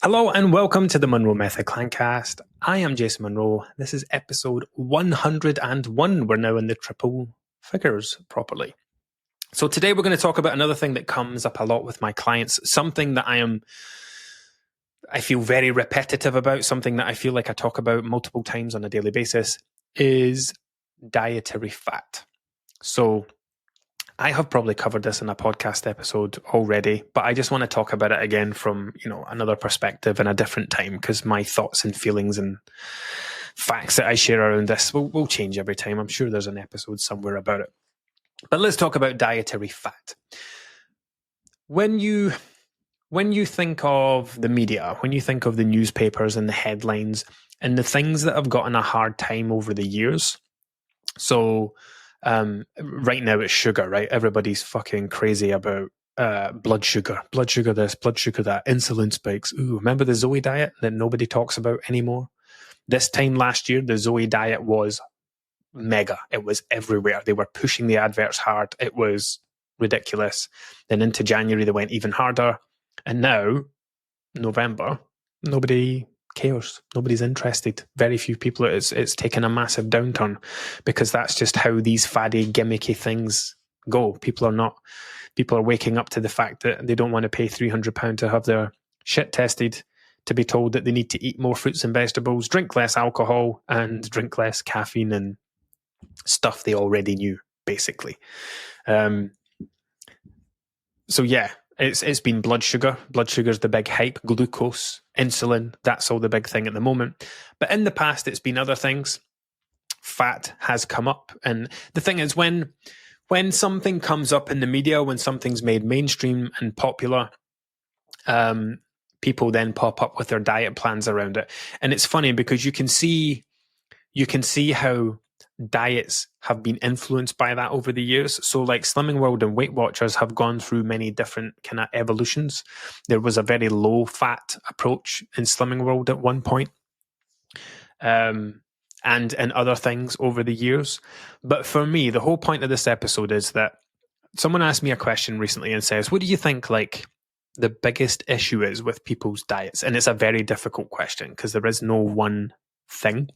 Hello and welcome to the Monroe Method Clancast. I am Jason Monroe. This is episode 101. We're now in the triple figures properly. So today we're going to talk about another thing that comes up a lot with my clients, something that I feel very repetitive about, something that I feel like I talk about multiple times on a daily basis, is dietary fat. So I have probably covered this in a podcast episode already, but I just want to talk about it again from, another perspective and a different time, because my thoughts and feelings and facts that I share around this will change every time. I'm sure there's an episode somewhere about it. But let's talk about dietary fat. When you think of the media, when you think of the newspapers and the headlines and the things that have gotten a hard time over the years, so right now it's sugar, right? Everybody's fucking crazy about blood sugar this, blood sugar that, insulin spikes. Ooh, remember the Zoe diet that nobody talks about anymore? This time last year, the Zoe diet was mega. It was everywhere. They were pushing the adverts hard. It was ridiculous. Then into January, they went even harder. And now, November, nobody cares. Nobody's interested. Very few people. It's taken a massive downturn because that's just how these faddy, gimmicky things go. People are waking up to the fact that they don't want to pay £300 to have their shit tested, to be told that they need to eat more fruits and vegetables, drink less alcohol, and drink less caffeine and stuff they already knew, basically. So yeah, it's been blood sugar. Blood sugar's the big hype. Glucose, insulin, that's all the big thing at the moment. But in the past, it's been other things. Fat has come up. And the thing is, when something comes up in the media, when something's made mainstream and popular, people then pop up with their diet plans around it. And it's funny because you can see how diets have been influenced by that over the years. So like Slimming World and Weight Watchers have gone through many different kind of evolutions. There was a very low fat approach in Slimming World at one point, and in other things over the years. But for me, the whole point of this episode is that someone asked me a question recently and says, what do you think like the biggest issue is with people's diets? And it's a very difficult question because there is no one thing.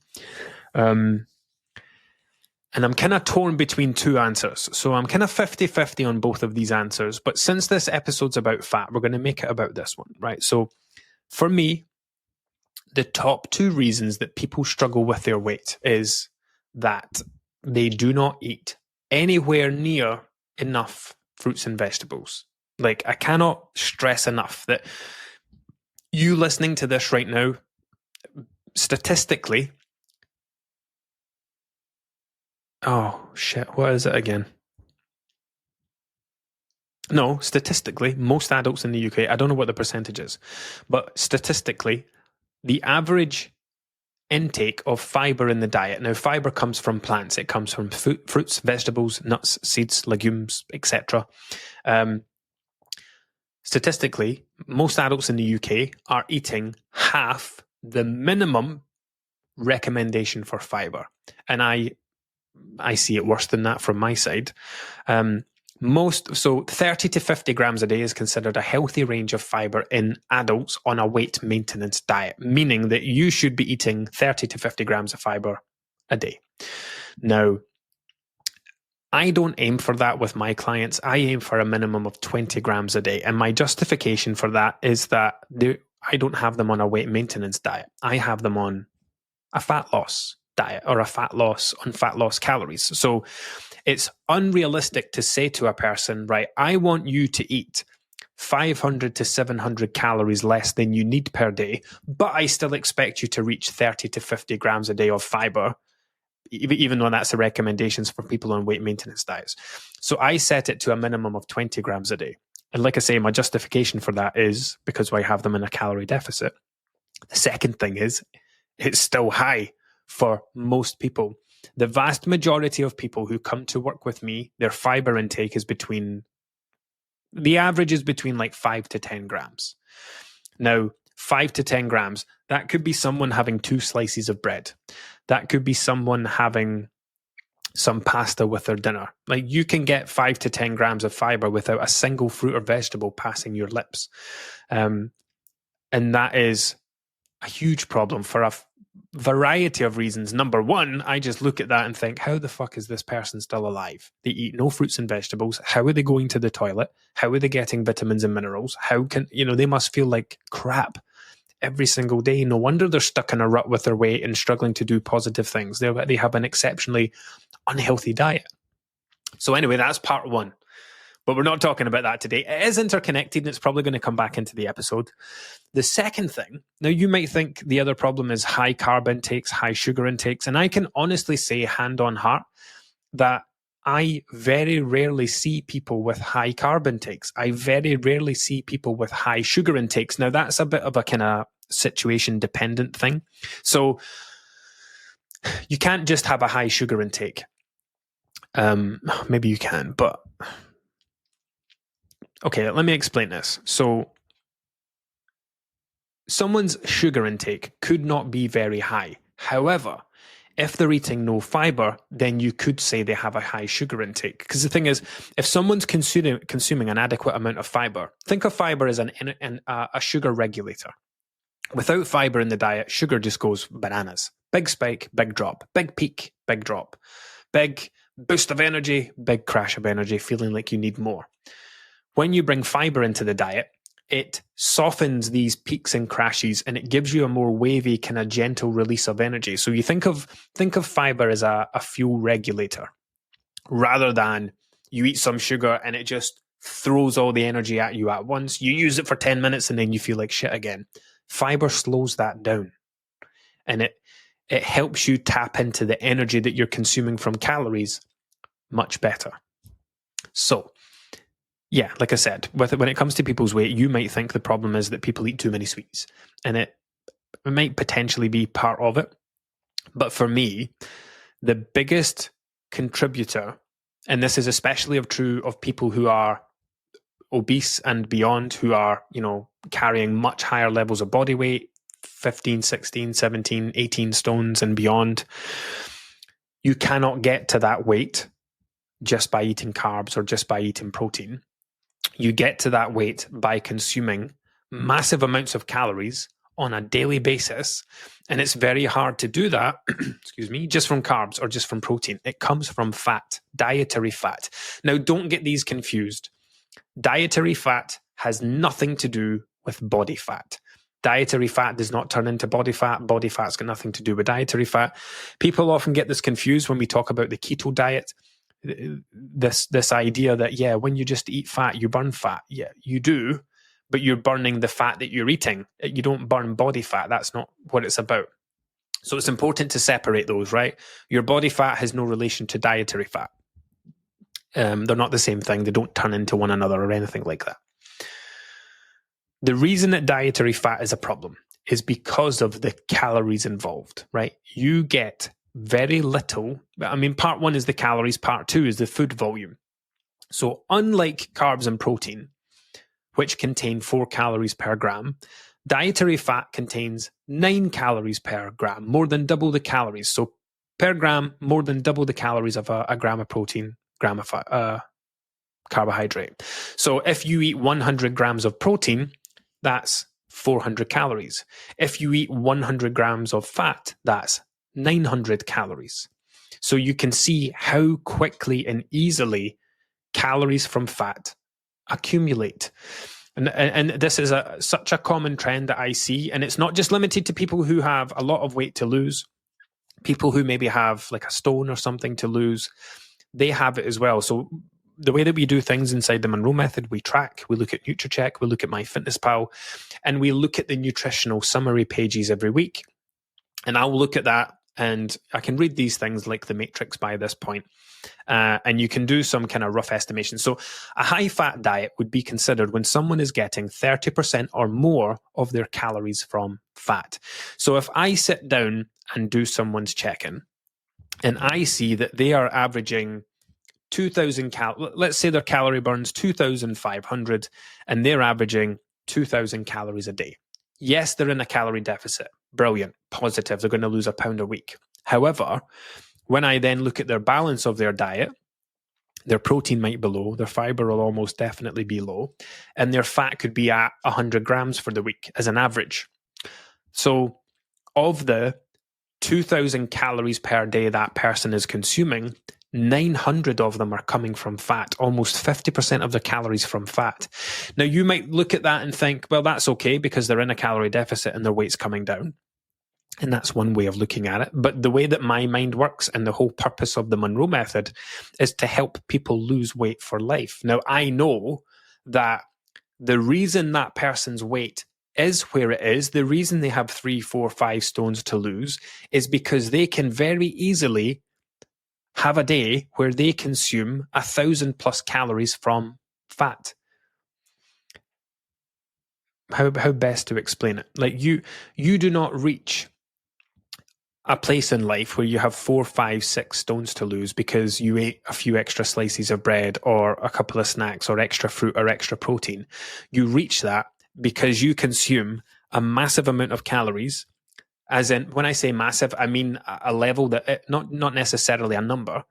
And I'm kind of torn between two answers. So I'm kind of 50-50 on both of these answers. But since this episode's about fat, we're going to make it about this one, right? So for me, the top two reasons that people struggle with their weight is that they do not eat anywhere near enough fruits and vegetables. Like, I cannot stress enough that you listening to this right now, statistically, oh, shit, what is it again? No, statistically, most adults in the UK, I don't know what the percentage is, but statistically, the average intake of fiber in the diet, now fiber comes from plants, it comes from fruits, vegetables, nuts, seeds, legumes, etc. Statistically, most adults in the UK are eating half the minimum recommendation for fiber. And I see it worse than that from my side. So 30 to 50 grams a day is considered a healthy range of fiber in adults on a weight maintenance diet, meaning that you should be eating 30 to 50 grams of fiber a day. Now, I don't aim for that with my clients. I aim for a minimum of 20 grams a day. And my justification for that is that I don't have them on a weight maintenance diet. I have them on a fat loss diet or a fat loss calories. So it's unrealistic to say to a person, right, I want you to eat 500 to 700 calories less than you need per day, but I still expect you to reach 30 to 50 grams a day of fiber, even though that's the recommendations for people on weight maintenance diets. So I set it to a minimum of 20 grams a day. And like I say, my justification for that is because I have them in a calorie deficit. The second thing is it's still high for most people. The vast majority of people who come to work with me, their fiber intake is the average is between like 5 to 10 grams. Now, 5 to 10 grams, that could be someone having 2 slices of bread. That could be someone having some pasta with their dinner. Like, you can get 5 to 10 grams of fiber without a single fruit or vegetable passing your lips. And that is a huge problem for a variety of reasons. Number one, I just look at that and think, how the fuck is this person still alive? They eat no fruits and vegetables. How are they going to the toilet? How are they getting vitamins and minerals? How can, they must feel like crap every single day. No wonder they're stuck in a rut with their weight and struggling to do positive things. They have an exceptionally unhealthy diet. So anyway, that's part one. But we're not talking about that today. It is interconnected and it's probably going to come back into the episode. The second thing, now you might think the other problem is high carb intakes, high sugar intakes. And I can honestly say, hand on heart, that I very rarely see people with high carb intakes. I very rarely see people with high sugar intakes. Now, that's a bit of a kind of situation dependent thing. So you can't just have a high sugar intake. Maybe you can, but okay, let me explain this. So someone's sugar intake could not be very high. However, if they're eating no fiber, then you could say they have a high sugar intake. Because the thing is, if someone's consuming an adequate amount of fiber, think of fiber as a sugar regulator. Without fiber in the diet, sugar just goes bananas. Big spike, big drop. Big peak, big drop. Big boost of energy, big crash of energy, feeling like you need more. When you bring fiber into the diet, it softens these peaks and crashes and it gives you a more wavy, kind of gentle release of energy. So you think of fiber as a fuel regulator rather than you eat some sugar and it just throws all the energy at you at once. You use it for 10 minutes and then you feel like shit again. Fiber slows that down and it helps you tap into the energy that you're consuming from calories much better. So yeah, like I said, when it comes to people's weight, you might think the problem is that people eat too many sweets, and it might potentially be part of it. But for me, the biggest contributor, and this is especially true of people who are obese and beyond, who are, carrying much higher levels of body weight, 15, 16, 17, 18 stones and beyond, you cannot get to that weight just by eating carbs or just by eating protein. You get to that weight by consuming massive amounts of calories on a daily basis. And it's very hard to do that, just from carbs or just from protein. It comes from fat, dietary fat. Now, don't get these confused. Dietary fat has nothing to do with body fat. Dietary fat does not turn into body fat. Body fat's got nothing to do with dietary fat. People often get this confused when we talk about the keto diet. This idea that, when you just eat fat, you burn fat. Yeah, you do, but you're burning the fat that you're eating. You don't burn body fat. That's not what it's about. So it's important to separate those, right? Your body fat has no relation to dietary fat. They're not the same thing. They don't turn into one another or anything like that. The reason that dietary fat is a problem is because of the calories involved, right? You get very little. I mean, part one is the calories, part two is the food volume. So unlike carbs and protein, which contain 4 calories per gram, dietary fat contains 9 calories per gram, more than double the calories. So per gram, more than double the calories of a gram of protein, gram of carbohydrate. So if you eat 100 grams of protein, that's 400 calories. If you eat 100 grams of fat, that's 900 calories. So you can see how quickly and easily calories from fat accumulate. And this is such a common trend that I see. And it's not just limited to people who have a lot of weight to lose. People who maybe have like a stone or something to lose, they have it as well. So the way that we do things inside the Monroe method, we track, we look at NutriCheck, we look at MyFitnessPal, and we look at the nutritional summary pages every week. And I'll look at that and I can read these things like the Matrix by this point. And you can do some kind of rough estimation. So a high fat diet would be considered when someone is getting 30% or more of their calories from fat. So if I sit down and do someone's check-in and I see that they are averaging 2,000 let's say their calorie burn's 2,500 and they're averaging 2,000 calories a day. Yes, they're in a calorie deficit. Brilliant, positive. They're going to lose a pound a week. However, when I then look at their balance of their diet, Their protein might be low, their fiber will almost definitely be low, and their fat could be at 100 grams for the week as an average. So of the 2,000 calories per day that person is consuming, 900 of them are coming from fat, almost 50% of their calories from fat. Now, you might look at that and think, well, that's okay because they're in a calorie deficit and their weight's coming down. And that's one way of looking at it. But the way that my mind works and the whole purpose of the Monroe method is to help people lose weight for life. Now, I know that the reason that person's weight is where it is, the reason they have 3, 4, 5 stones to lose is because they can very easily have a day where they consume 1,000 plus calories from fat. How best to explain it? Like you do not reach a place in life where you have 4, 5, 6 stones to lose because you ate a few extra slices of bread or a couple of snacks or extra fruit or extra protein. You reach that because you consume a massive amount of calories. As in, when I say massive, I mean a level that not necessarily a number.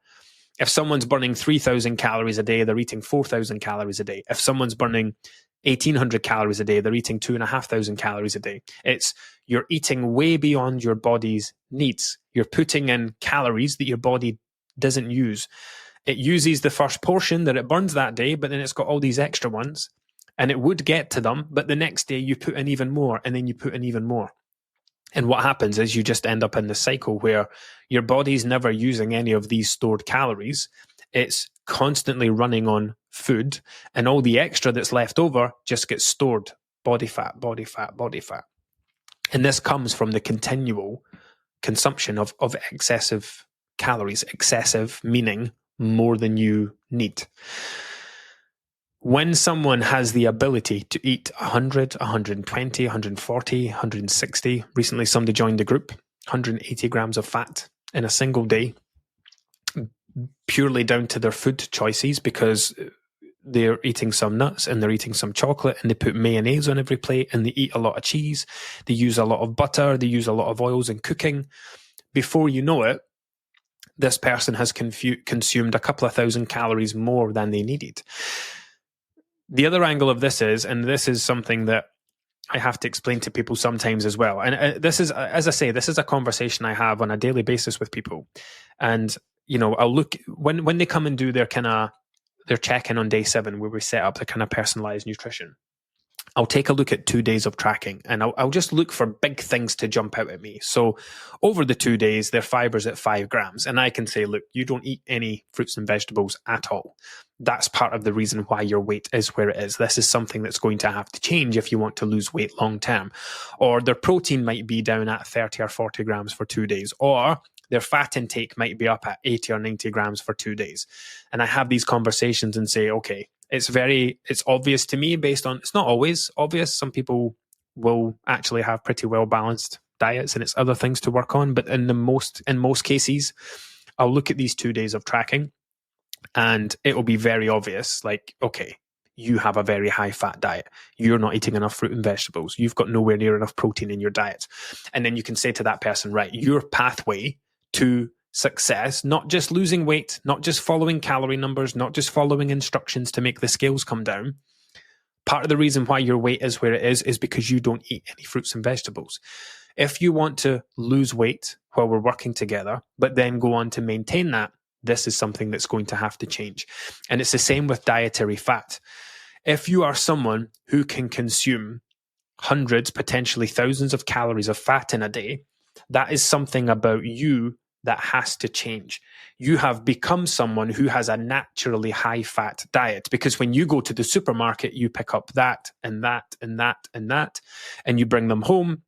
If someone's burning 3,000 calories a day, they're eating 4,000 calories a day. If someone's burning 1,800 calories a day, they're eating 2,500 calories a day. You're eating way beyond your body's needs. You're putting in calories that your body doesn't use. It uses the first portion that it burns that day, but then it's got all these extra ones, and it would get to them, but the next day you put in even more, and then you put in even more. And what happens is you just end up in the cycle where your body's never using any of these stored calories. It's constantly running on food, and all the extra that's left over just gets stored. Body fat, body fat, body fat. And this comes from the continual consumption of excessive calories. Excessive meaning more than you need. When someone has the ability to eat 100, 120, 140, 160, recently somebody joined the group, 180 grams of fat in a single day, purely down to their food choices because they're eating some nuts and they're eating some chocolate and they put mayonnaise on every plate and they eat a lot of cheese. They use a lot of butter. They use a lot of oils in cooking. Before you know it, this person has consumed a couple of thousand calories more than they needed. The other angle of this is, and this is something that I have to explain to people sometimes as well. And this is, as I say, this is a conversation I have on a daily basis with people. And, you know, I'll look, when they come and do their check-in on day 7, where we set up the kind of personalized nutrition, I'll take a look at 2 days of tracking and I'll just look for big things to jump out at me. So over the 2 days, their fiber's at 5 grams. And I can say, look, you don't eat any fruits and vegetables at all. That's part of the reason why your weight is where it is. This is something that's going to have to change if you want to lose weight long term. Or their protein might be down at 30 or 40 grams for 2 days. Or their fat intake might be up at 80 or 90 grams for 2 days. And I have these conversations and say, okay, it's obvious to me based on, it's not always obvious. Some people will actually have pretty well balanced diets and it's other things to work on. But in most cases, I'll look at these 2 days of tracking and it will be very obvious. Like, okay, you have a very high fat diet. You're not eating enough fruit and vegetables. You've got nowhere near enough protein in your diet. And then you can say to that person, right, your pathway to success, not just losing weight, not just following calorie numbers, not just following instructions to make the scales come down. Part of the reason why your weight is where it is because you don't eat any fruits and vegetables. If you want to lose weight while we're working together, but then go on to maintain that, this is something that's going to have to change. And it's the same with dietary fat. If you are someone who can consume hundreds, potentially thousands of calories of fat in a day, that is something about you that has to change. You have become someone who has a naturally high fat diet because when you go to the supermarket, you pick up that and that and that and that, and you bring them home.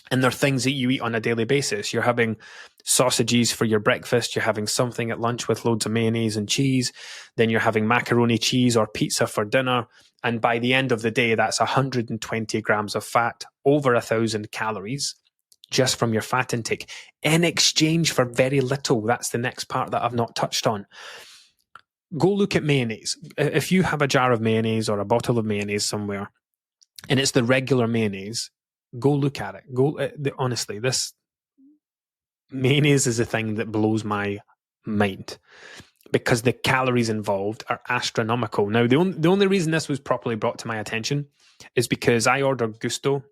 And they're things that you eat on a daily basis. You're having sausages for your breakfast. You're having something at lunch with loads of mayonnaise and cheese. Then you're having macaroni cheese or pizza for dinner. And by the end of the day, that's 120 grams of fat, over 1,000 calories just from your fat intake in exchange for very little. That's the next part that I've not touched on. Go look at mayonnaise. If you have a jar of mayonnaise or a bottle of mayonnaise somewhere and it's the regular mayonnaise, go look at it. Honestly, this mayonnaise is a thing that blows my mind because the calories involved are astronomical. Now, the only reason this was properly brought to my attention is because I order Gusto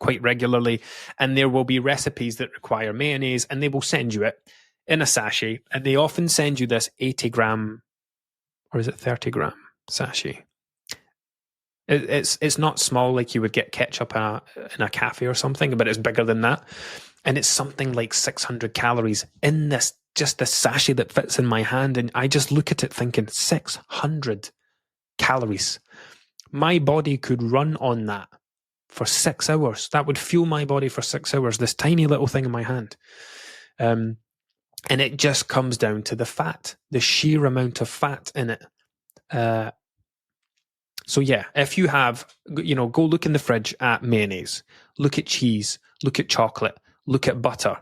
quite regularly, and there will be recipes that require mayonnaise, and they will send you it in a sachet, and they often send you this 80 gram, or is it 30 gram sachet? It's not small like you would get ketchup in a cafe or something, but it's bigger than that. And it's something like 600 calories in this sachet that fits in my hand. And I just look at it thinking 600 calories. My body could run on that for 6 hours. That would fuel my body for 6 hours, this tiny little thing in my hand. And it just comes down to the fat, the sheer amount of fat in it. So yeah, if you have, go look in the fridge at mayonnaise, look at cheese, look at chocolate, look at butter,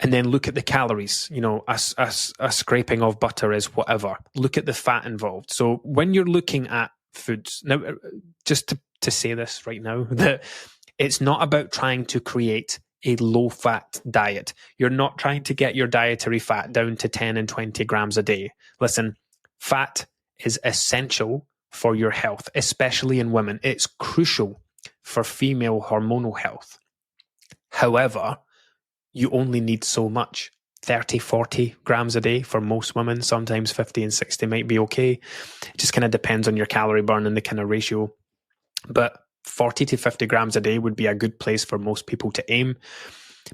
and then look at the calories. A scraping of butter is whatever. Look at the fat involved. So when you're looking at foods, now, just to say this right now, that it's not about trying to create a low-fat diet. You're not trying to get your dietary fat down to 10 and 20 grams a day. Listen, fat is essential for your health, especially in women. It's crucial for female hormonal health. However, you only need so much. 30, 40 grams a day for most women. Sometimes 50 and 60 might be okay. It just kind of depends on your calorie burn and the kind of ratio. But 40 to 50 grams a day would be a good place for most people to aim.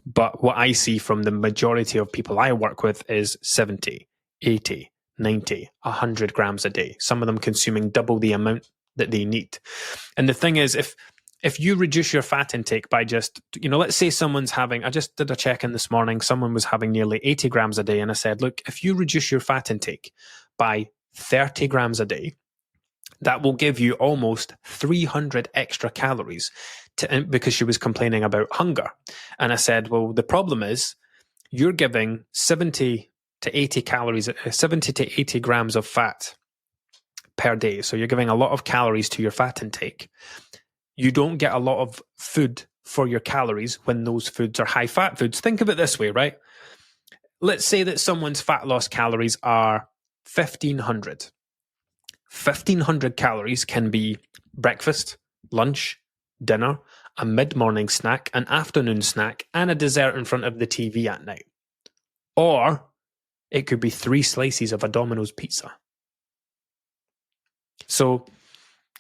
But what I see from the majority of people I work with is 70, 80, 90, 100 grams a day. Some of them consuming double the amount that they need. And the thing is, if you reduce your fat intake by just, let's say someone's having, I just did a check-in this morning, someone was having nearly 80 grams a day. And I said, look, if you reduce your fat intake by 30 grams a day, that will give you almost 300 extra calories because she was complaining about hunger. And I said, well, the problem is you're giving 70 to 80 calories, 70 to 80 grams of fat per day. So you're giving a lot of calories to your fat intake. You don't get a lot of food for your calories when those foods are high fat foods. Think of it this way, right? Let's say that someone's fat loss calories are 1,500. 1,500 calories can be breakfast, lunch, dinner, a mid-morning snack, an afternoon snack, and a dessert in front of the TV at night. Or it could be 3 slices of a Domino's pizza. So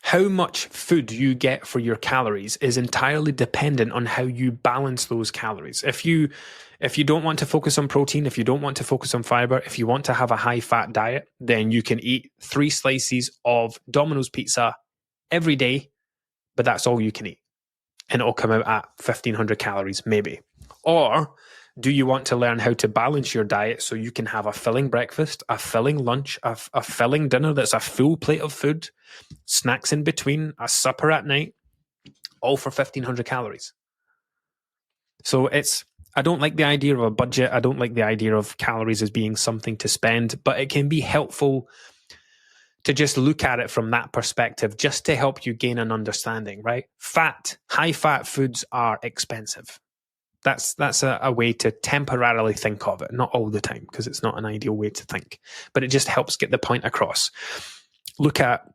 how much food you get for your calories is entirely dependent on how you balance those calories. If you don't want to focus on protein, if you don't want to focus on fiber, if you want to have a high-fat diet, then you can eat 3 slices of Domino's pizza every day, but that's all you can eat. And it'll come out at 1,500 calories, maybe. Or do you want to learn how to balance your diet so you can have a filling breakfast, a filling lunch, a filling dinner that's a full plate of food, snacks in between, a supper at night, all for 1,500 calories? So I don't like the idea of a budget. I don't like the idea of calories as being something to spend, but it can be helpful to just look at it from that perspective, just to help you gain an understanding, right? High fat foods are expensive. That's a way to temporarily think of it, not all the time, because it's not an ideal way to think, but it just helps get the point across. Look at,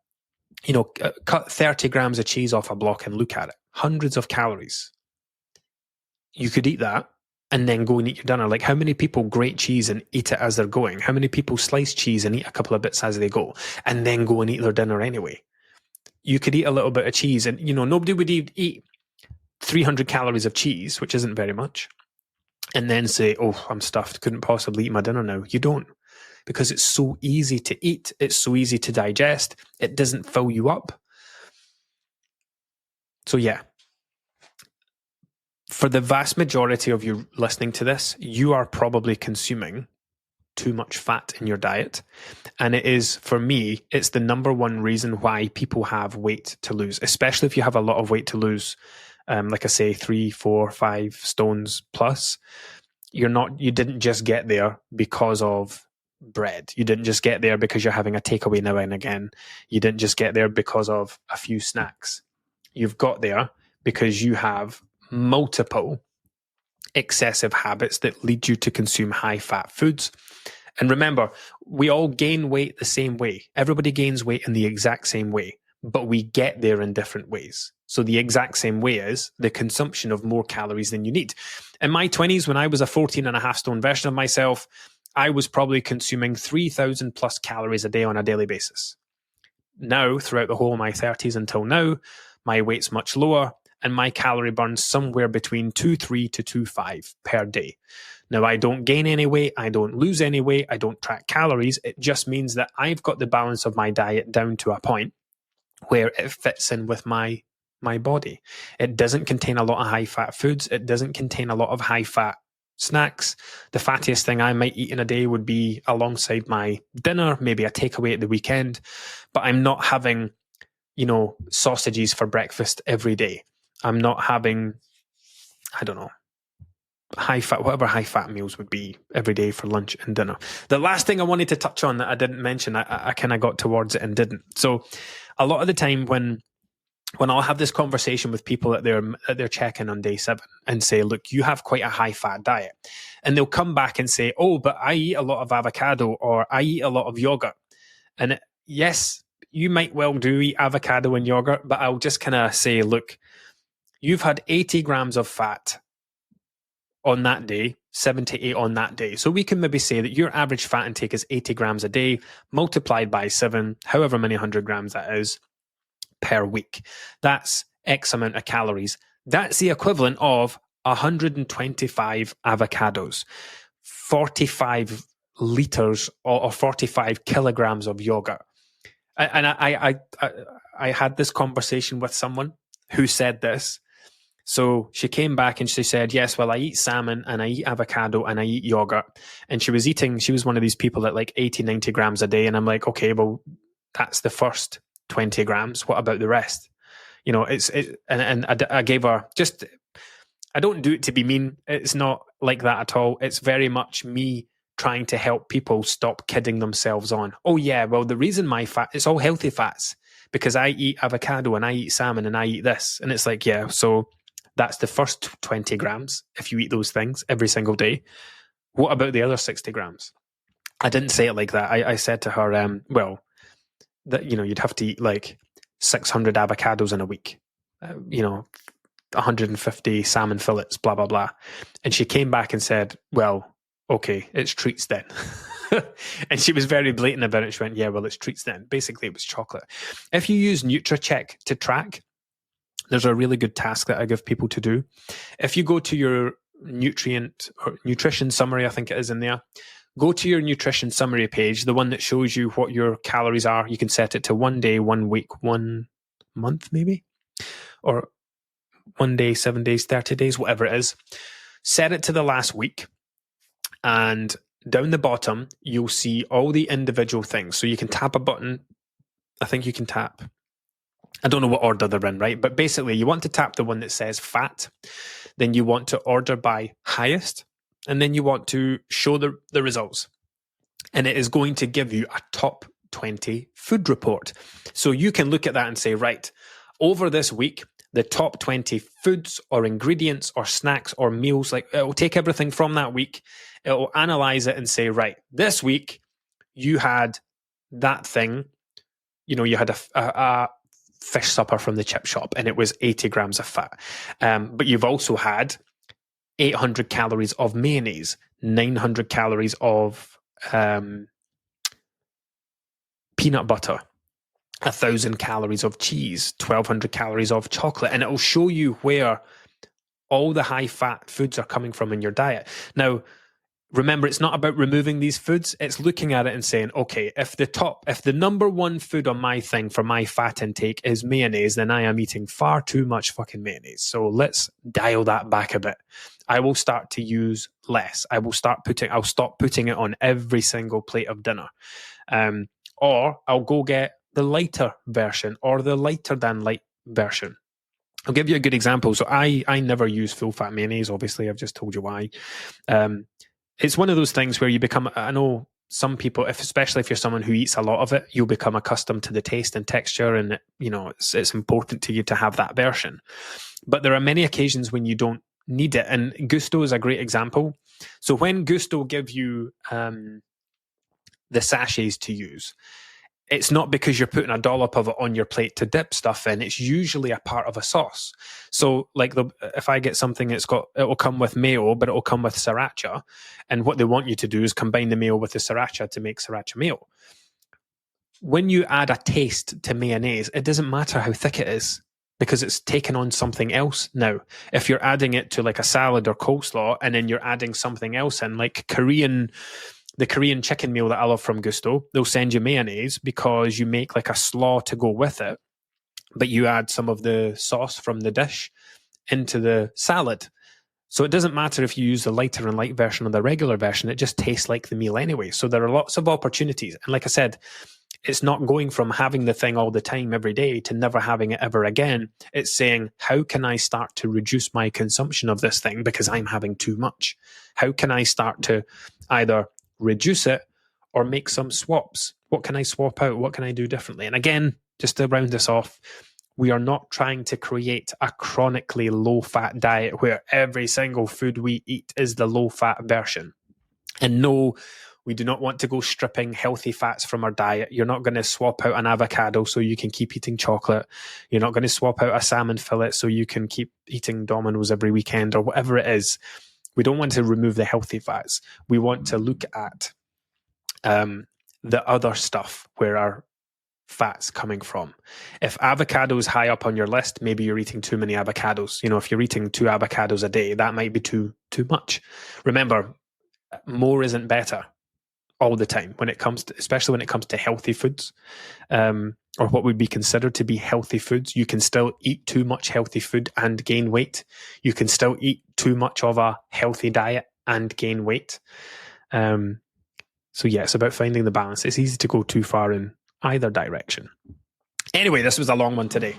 cut 30 grams of cheese off a block and look at it. Hundreds of calories. You could eat that and then go and eat your dinner. Like, how many people grate cheese and eat it as they're going? How many people slice cheese and eat a couple of bits as they go and then go and eat their dinner anyway? You could eat a little bit of cheese and, nobody would eat 300 calories of cheese, which isn't very much, and then say, oh, I'm stuffed, couldn't possibly eat my dinner now. You don't, because it's so easy to eat. It's so easy to digest. It doesn't fill you up. So yeah, for the vast majority of you listening to this, you are probably consuming too much fat in your diet. And it is, for me, it's the number one reason why people have weight to lose, especially if you have a lot of weight to lose. Like I say, 3, 4, 5 stones plus. You didn't just get there because of bread. You didn't just get there because you're having a takeaway now and again. You didn't just get there because of a few snacks. You've got there because you have multiple excessive habits that lead you to consume high fat foods. And remember, we all gain weight the same way. Everybody gains weight in the exact same way, but we get there in different ways. So the exact same way is the consumption of more calories than you need. In my 20s, when I was a 14.5 stone version of myself, I was probably consuming 3,000 plus calories a day on a daily basis. Now, throughout the whole of my 30s until now, my weight's much lower and my calorie burn's somewhere between 2.3 to 2.5 per day. Now, I don't gain any weight, I don't lose any weight, I don't track calories. It just means that I've got the balance of my diet down to a point where it fits in with my body. It doesn't contain a lot of high-fat foods. It doesn't contain a lot of high-fat snacks. The fattiest thing I might eat in a day would be alongside my dinner, maybe a takeaway at the weekend. But I'm not having, sausages for breakfast every day. I'm not having, I don't know, whatever high fat meals would be every day for lunch and dinner. The last thing I wanted to touch on that I didn't mention, I kind of got towards it and didn't. So a lot of the time when I'll have this conversation with people at their check-in on day 7 and say, look, you have quite a high fat diet. And they'll come back and say, oh, but I eat a lot of avocado or I eat a lot of yogurt. And yes, you might well do eat avocado and yogurt, but I'll just kind of say, look, you've had 80 grams of fat on that day, 7 to 8 on that day. So we can maybe say that your average fat intake is 80 grams a day, multiplied by 7, however many 100 grams that is, per week. That's X amount of calories. That's the equivalent of 125 avocados, 45 liters or 45 kilograms of yogurt. And I had this conversation with someone who said this. So she came back and she said, yes, well, I eat salmon and I eat avocado and I eat yogurt. And she was one of these people that like 80, 90 grams a day. And I'm like, okay, well, that's the first 20 grams. What about the rest? And I gave her I don't do it to be mean. It's not like that at all. It's very much me trying to help people stop kidding themselves on, oh yeah, well, the reason my fat, it's all healthy fats because I eat avocado and I eat salmon and I eat this. And it's like, yeah, so that's the first 20 grams if you eat those things every single day. What about the other 60 grams? I didn't say it like that. I said to her, that, you'd have to eat like 600 avocados in a week, 150 salmon fillets, blah, blah, blah. And she came back and said, well, okay, it's treats then. And she was very blatant about it. She went, yeah, well, it's treats then. Basically, it was chocolate. If you use NutriCheck to track, there's a really good task that I give people to do. If you go to your nutrition summary, I think it is in there, go to your nutrition summary page, the one that shows you what your calories are. You can set it to 1 day, 1 week, 1 month maybe, or 1 day, 7 days, 30 days, whatever it is. Set it to the last week. And down the bottom, you'll see all the individual things. So you can tap a button. I think you can tap. I don't know what order they're in, right? But basically, you want to tap the one that says fat. Then you want to order by highest. And then you want to show the results. And it is going to give you a top 20 food report. So you can look at that and say, right, over this week, the top 20 foods or ingredients or snacks or meals, like it will take everything from that week. It will analyze it and say, right, this week you had that thing, you had a fish supper from the chip shop and it was 80 grams of fat. But you've also had 800 calories of mayonnaise, 900 calories of peanut butter, 1,000 calories of cheese, 1,200 calories of chocolate, and it will show you where all the high fat foods are coming from in your diet. Now, remember, it's not about removing these foods. It's looking at it and saying, okay, if the number one food on my thing for my fat intake is mayonnaise, then I am eating far too much fucking mayonnaise. So let's dial that back a bit. I will start to use less. I'll stop putting it on every single plate of dinner. Or I'll go get the lighter version or the lighter than light version. I'll give you a good example. So I never use full fat mayonnaise. Obviously, I've just told you why. It's one of those things where you become, I know some people, especially if you're someone who eats a lot of it, you'll become accustomed to the taste and texture, and it's important to you to have that version. But there are many occasions when you don't need it, and Gusto is a great example. So when Gusto give you the sachets to use, it's not because you're putting a dollop of it on your plate to dip stuff in. It's usually a part of a sauce. So like if I get something, it'll come with mayo, but it'll come with sriracha. And what they want you to do is combine the mayo with the sriracha to make sriracha mayo. When you add a taste to mayonnaise, it doesn't matter how thick it is because it's taken on something else now. If you're adding it to like a salad or coleslaw and then you're adding something else in, like the Korean chicken meal that I love from Gusto, they'll send you mayonnaise because you make like a slaw to go with it, but you add some of the sauce from the dish into the salad. So it doesn't matter if you use the lighter and light version or the regular version, it just tastes like the meal anyway. So there are lots of opportunities. And like I said, it's not going from having the thing all the time every day to never having it ever again. It's saying, how can I start to reduce my consumption of this thing because I'm having too much? How can I start to either reduce it or make some swaps? What can I swap out? What can I do differently? And again, just to round this off, we are not trying to create a chronically low-fat diet where every single food we eat is the low-fat version. And no, we do not want to go stripping healthy fats from our diet. You're not going to swap out an avocado so you can keep eating chocolate. You're not going to swap out a salmon fillet so you can keep eating Domino's every weekend or whatever it is. We don't want to remove the healthy fats. We want to look at the other stuff where our fat's coming from. If avocado is high up on your list, maybe you're eating too many avocados. If you're eating 2 avocados a day, that might be too much. Remember, more isn't better all the time especially when it comes to healthy foods, or what would be considered to be healthy foods. You can still eat too much healthy food and gain weight. You can still eat too much of a healthy diet and gain weight. So yeah, it's about finding the balance. It's easy to go too far in either direction. Anyway, this was a long one today.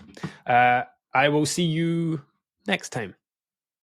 I will see you next time.